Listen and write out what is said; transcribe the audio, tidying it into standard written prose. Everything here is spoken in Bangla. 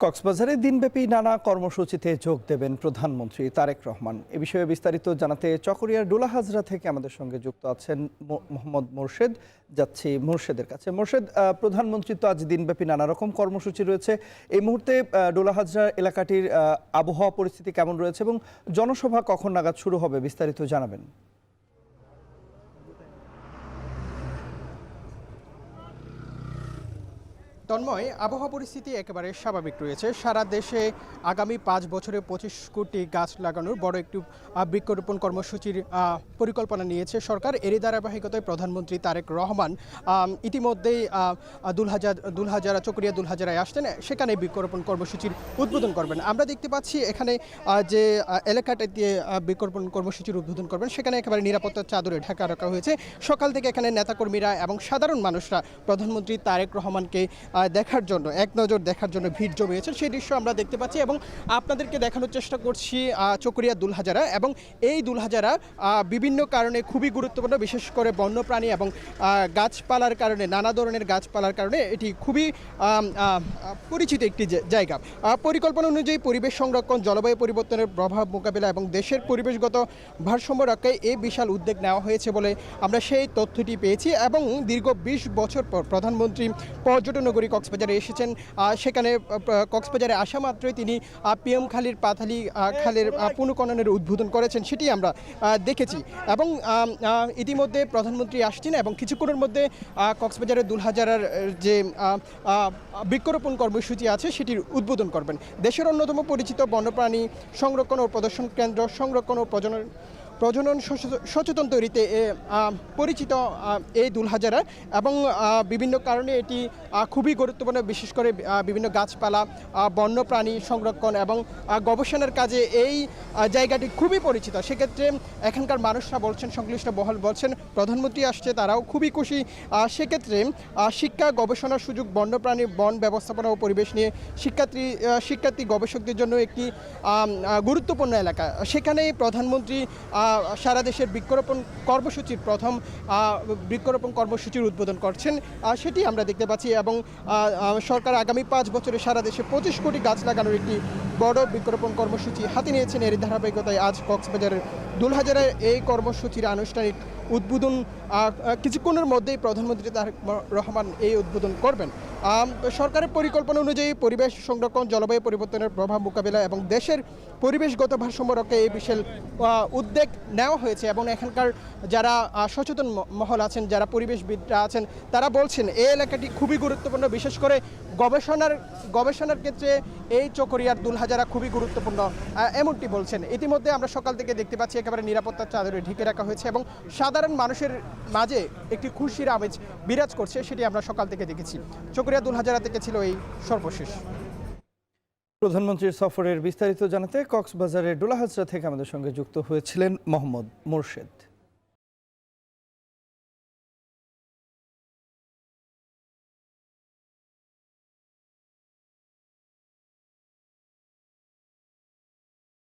কক্সবাজারে দিনব্যাপী নানা কর্মসূচিতে যোগ দেবেন প্রধানমন্ত্রী তারেক রহমান। এ বিষয়ে বিস্তারিত জানাতে চকরিয়ার ডোলা হাজরা থেকে আমাদের সঙ্গে যুক্ত আছেন মোহাম্মদ মোরশেদ। যাচ্ছি মোরশেদের কাছে। মোরশেদ, প্রধানমন্ত্রী তো আজ দিনব্যাপী নানা রকম কর্মসূচি রয়েছে। এই মুহূর্তে ডোলা হাজরা এলাকাটির আবহাওয়া পরিস্থিতি কেমন রয়েছে এবং জনসভা কখন নাগাদ শুরু হবে, বিস্তারিত জানাবেন। তন্ময়, আবহাওয়া পরিস্থিতি একেবারে স্বাভাবিক রয়েছে। সারা দেশে আগামী ৫ বছরে ২৫ কোটি গাছ লাগানোর বড় একটি বৃক্ষরোপণ কর্মসূচির পরিকল্পনা নিয়েছে সরকার। এরই ধারাবাহিকতায় প্রধানমন্ত্রী তারেক রহমান ইতিমধ্যেই দুলহাজারা চকরিয়া দুলহাজারায় আসছেন, সেখানে বৃক্ষরোপণ কর্মসূচির উদ্বোধন করবেন। আমরা দেখতে পাচ্ছি এখানে যে এলাকাটা দিয়ে বৃক্ষরোপণ কর্মসূচির উদ্বোধন করবেন, সেখানে একেবারে নিরাপত্তার চাদরে ঢাকা রাখা হয়েছে। সকাল থেকে এখানে নেতাকর্মীরা এবং সাধারণ মানুষরা প্রধানমন্ত্রী তারেক রহমানকে দেখার জন্য, এক নজর দেখার জন্য ভিড় জমিয়েছেন। সেই দৃশ্য আমরা দেখতে পাচ্ছি এবং আপনাদেরকে দেখানোর চেষ্টা করছি চকরিয়া দুলহাজারা। এবং এই দুলহাজারা বিভিন্ন কারণে খুবই গুরুত্বপূর্ণ, বিশেষ করে বন্যপ্রাণী এবং গাছপালার কারণে, নানা ধরনের গাছপালার কারণে এটি খুবই পরিচিত একটি জায়গা। পরিকল্পনা অনুযায়ী পরিবেশ সংরক্ষণ, জলবায়ু পরিবর্তনের প্রভাব মোকাবিলা এবং দেশের পরিবেশগত ভারসাম্য রক্ষায় এই বিশাল উদ্যোগ নেওয়া হয়েছে বলে আমরা সেই তথ্যটি পেয়েছি। এবং দীর্ঘ ২০ বছর পর প্রধানমন্ত্রী পর্যটন নগরী কক্সবাজারে এসেছেন। সেখানে কক্সবাজারে আসা মাত্রই তিনি পিএম খালির পাথালি খালের পুনঃখননের উদ্বোধন করেছেন, সেটি আমরা দেখেছি। এবং ইতিমধ্যে প্রধানমন্ত্রী আসছেন এবং কিছুক্ষণের মধ্যে কক্সবাজারের দুলহাজারার যে বৃক্ষরোপণ কর্মসূচি আছে সেটির উদ্বোধন করবেন। দেশের অন্যতম পরিচিত বন্যপ্রাণী সংরক্ষণ ও প্রদর্শন কেন্দ্র, সংরক্ষণ ও প্রজনন সচেতন তৈরিতে পরিচিত এই দুলহাজারা। এবং বিভিন্ন কারণে এটি খুবই গুরুত্বপূর্ণ, বিশেষ করে বিভিন্ন গাছপালা, বন্যপ্রাণী সংরক্ষণ এবং গবেষণার কাজে এই জায়গাটি খুবই পরিচিত। সেক্ষেত্রে এখানকার মানুষরা বলছেন, সংশ্লিষ্ট মহল বলছেন, প্রধানমন্ত্রী আসছে, তারাও খুবই খুশি। সেক্ষেত্রে শিক্ষা, গবেষণার সুযোগ, বন্যপ্রাণী, বন ব্যবস্থাপনা ও পরিবেশ নিয়ে শিক্ষার্থী গবেষকদের জন্য একটি গুরুত্বপূর্ণ এলাকা। সেখানে প্রধানমন্ত্রী সারা দেশের বৃক্ষরোপণ কর্মসূচির প্রথম বৃক্ষরোপণ কর্মসূচির উদ্বোধন করছেন, সেটি আমরা দেখতে পাচ্ছি। এবং সরকার আগামী ৫ বছরে সারা দেশে ২৫ কোটি গাছ লাগানোর একটি বড় বৃক্ষরোপণ কর্মসূচি হাতে নিয়েছেন। এর ধারাবাহিকতায় আজ কক্সবাজারের দুলহাজারায় এই কর্মসূচির আনুষ্ঠানিক উদ্বোধন কিছুক্ষণের মধ্যেই প্রধানমন্ত্রী তারেক রহমান এই উদ্বোধন করবেন। সরকারের পরিকল্পনা অনুযায়ী পরিবেশ সংরক্ষণ, জলবায়ু পরিবর্তনের প্রভাব মোকাবিলা এবং দেশের পরিবেশগত ভারসাম্য রক্ষায় এই বিশাল উদ্যোগ নেওয়া হয়েছে। এবং এখানকার যারা সচেতন মহল আছেন, যারা পরিবেশবিদরা আছেন, তারা বলছেন এই এলাকাটি খুবই গুরুত্বপূর্ণ, বিশেষ করে গবেষণার ক্ষেত্রে এই চকরিয়ার দুলহাজারা খুবই গুরুত্বপূর্ণ, এমনটি বলছেন। ইতিমধ্যে আমরা সকাল থেকে দেখতে পাচ্ছি একেবারে নিরাপত্তার চাদরে ঢেকে রাখা হয়েছে এবং সাধারণ মানুষের মাঝে একটি খুশির আমেজ বিরাজ করছে, সেটি আমরা সকাল থেকে দেখেছি। চকরিয়া দুলহাজারা থেকে ছিল এই সর্বশেষ। প্রধানমন্ত্রীর সফরের বিস্তারিত জানাতে কক্সবাজারের ডোলা হাজরা থেকে আমাদের সঙ্গে যুক্ত হয়েছিলেন মোহাম্মদ মোরশেদ।